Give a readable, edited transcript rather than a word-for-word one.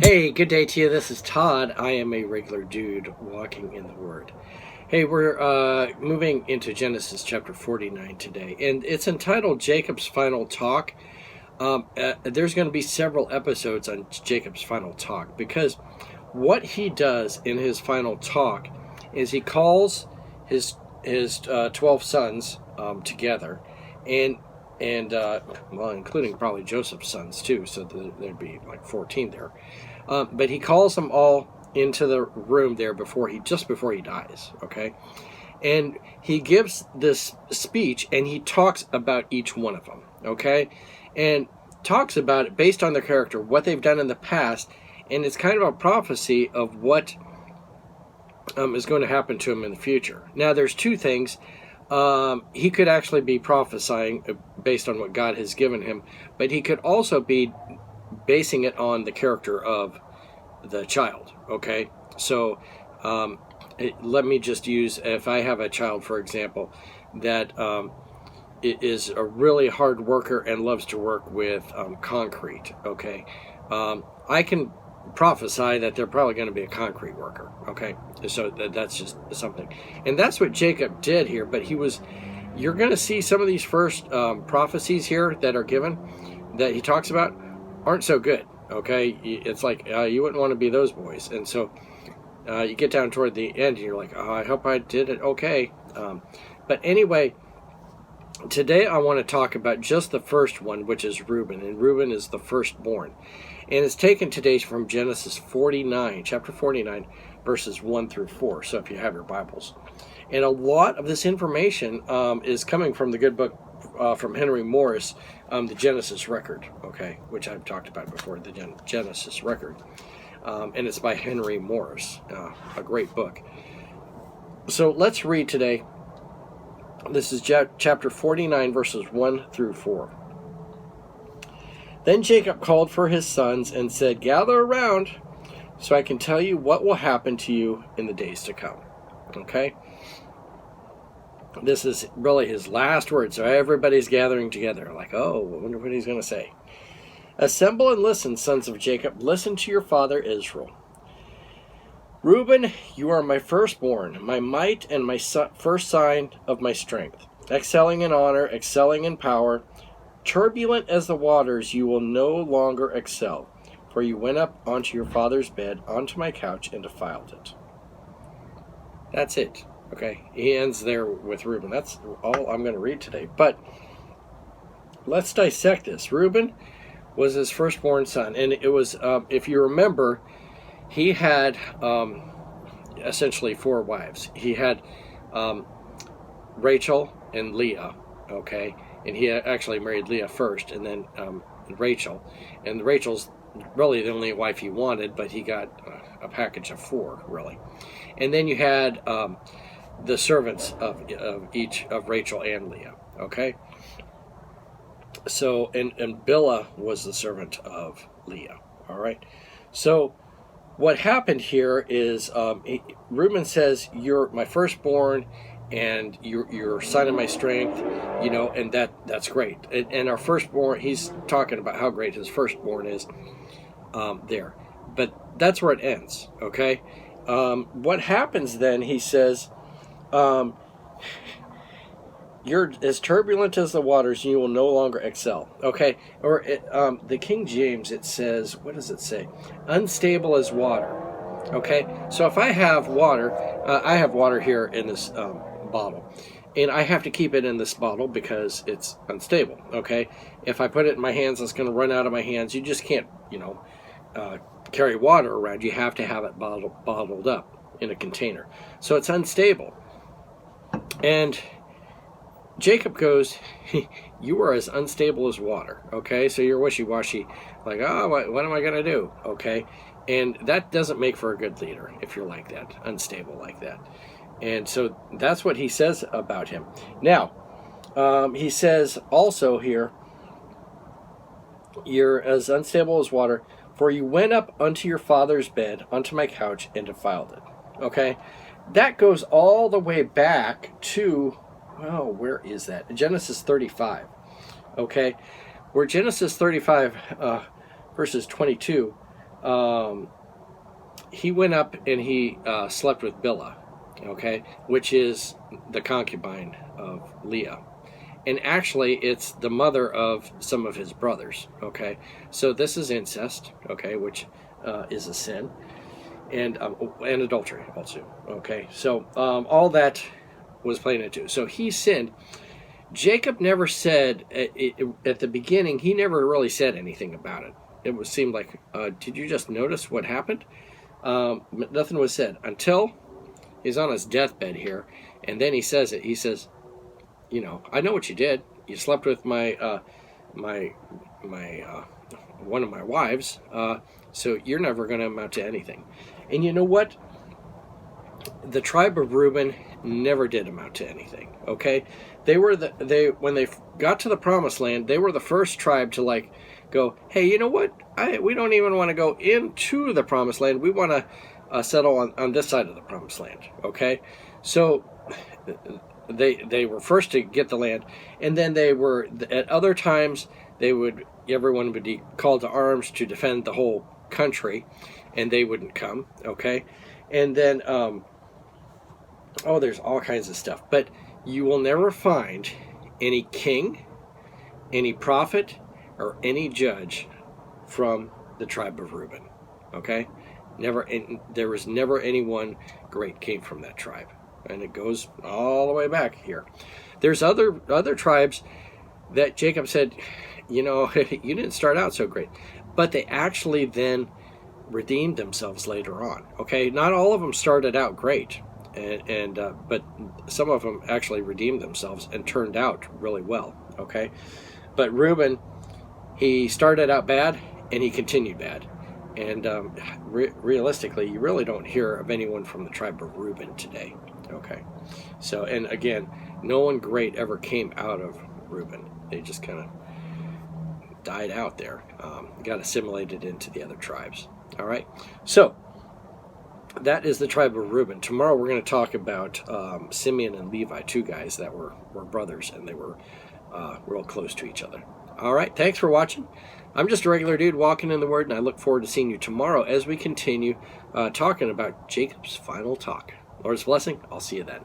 Hey, good day to you. This is Todd. I am a regular dude walking in the Word. Hey, we're moving into Genesis chapter 49 today, and it's entitled Jacob's Final Talk. There's going to be several episodes on Jacob's Final Talk because what he does in his final talk is he calls his 12 sons together, and well, including probably Joseph's sons too, so there'd be like 14 there. But he calls them all into the room there before he dies, okay? And he gives this speech, and he talks about each one of them, okay? And talks about it based on their character, what they've done in the past, and it's kind of a prophecy of what is going to happen to him in the future. Now, there's two things. He could actually be prophesying based on what God has given him, but he could also be basing it on the character of the child, okay? So let me just use, if I have a child, for example, that is a really hard worker and loves to work with concrete, okay? I can prophesy that they're probably going to be a concrete worker, okay? So that's just something. And that's what Jacob did here, but you're going to see some of these first prophecies here that are given, that he talks about, aren't so good, okay? It's like you wouldn't want to be those boys. And so you get down toward the end and you're like, oh, I hope I did it okay. But anyway, today I want to talk about just the first one, which is Reuben. And Reuben is the firstborn. And it's taken today from Genesis 49, chapter 49, verses 1 through 4. So if you have your Bibles. And a lot of this information is coming from the good book from Henry Morris, the Genesis Record, okay, which I've talked about before, the Genesis Record. And it's by Henry Morris, a great book. So let's read today. This is chapter 49, verses 1 through 4. Then Jacob called for his sons and said, "Gather around so I can tell you what will happen to you in the days to come." Okay? This is really his last word, so everybody's gathering together. Like, oh, I wonder what he's going to say. "Assemble and listen, sons of Jacob. Listen to your father Israel. Reuben, you are my firstborn, my might and my first sign of my strength. Excelling in honor, excelling in power. Turbulent as the waters, you will no longer excel. For you went up onto your father's bed, onto my couch, and defiled it." That's it. Okay, he ends there with Reuben. That's all I'm going to read today. But let's dissect this. Reuben was his firstborn son, and it was, if you remember, he had essentially four wives. He had Rachel and Leah, okay, and he actually married Leah first, and then Rachel. And Rachel's really the only wife he wanted, but he got a package of four, really. And then you had the servants of each of Rachel and Leah, okay? So, and Bilhah was the servant of Leah, all right? So, what happened here is Reuben says, "You're my firstborn, and you're sign of my strength," you know, and that's great. And our firstborn, he's talking about how great his firstborn is there. But that's where it ends, okay? What happens then, he says, "You're as turbulent as the waters, and you will no longer excel." Okay, or the King James, it says, what does it say? Unstable as water. Okay, so if I have water, I have water here in this bottle, and I have to keep it in this bottle because it's unstable. Okay, if I put it in my hands, it's going to run out of my hands. You just can't, carry water around. You have to have it bottled up in a container. So it's unstable. And Jacob goes, "You are as unstable as water." Okay, so you're wishy-washy, like, oh, what am I going to do? Okay, and that doesn't make for a good leader if you're like that, unstable like that. And so that's what he says about him. Now, he says also here, "You're as unstable as water, for you went up unto your father's bed, unto my couch, and defiled it." Okay, that goes all the way back to, well, where is that? Genesis 35. Okay, where Genesis 35, verses 22, he went up and he slept with Bilhah, okay, which is the concubine of Leah. And actually, it's the mother of some of his brothers, okay? So this is incest, okay, which is a sin, and adultery also, okay? So all that was playing into. So he sinned. Jacob never said, at the beginning, he never really said anything about it. It seemed like, did you just notice what happened? Nothing was said until he's on his deathbed here, and then he says it. He says, you know, I know what you did. You slept with my one of my wives, so you're never going to amount to anything. And you know what? The tribe of Reuben never did amount to anything. Okay, they were when they got to the promised land, they were the first tribe to like go, hey, you know what? We don't even want to go into the promised land. We want to settle on this side of the promised land. Okay, so they were first to get the land, and then they were at other times everyone would be called to arms to defend the whole country, and they wouldn't come. Okay, and then there's all kinds of stuff, but you will never find any king, any prophet, or any judge from the tribe of Reuben. Okay, never. And there was never anyone great came from that tribe, and it goes all the way back here. There's other tribes that Jacob said, you know, you didn't start out so great, but they actually then redeemed themselves later on. Okay, not all of them started out great, but some of them actually redeemed themselves and turned out really well. Okay, but Reuben, he started out bad and he continued bad, and realistically, you really don't hear of anyone from the tribe of Reuben today. Okay, so, and again, no one great ever came out of Reuben. They just kind of died out there, got assimilated into the other tribes. All right, so that is the tribe of Reuben. Tomorrow we're going to talk about Simeon and Levi, two guys that were brothers, and they were real close to each other. All right, thanks for watching. I'm just a regular dude walking in the Word, and I look forward to seeing you tomorrow as we continue talking about Jacob's final talk. Lord's blessing. I'll see you then.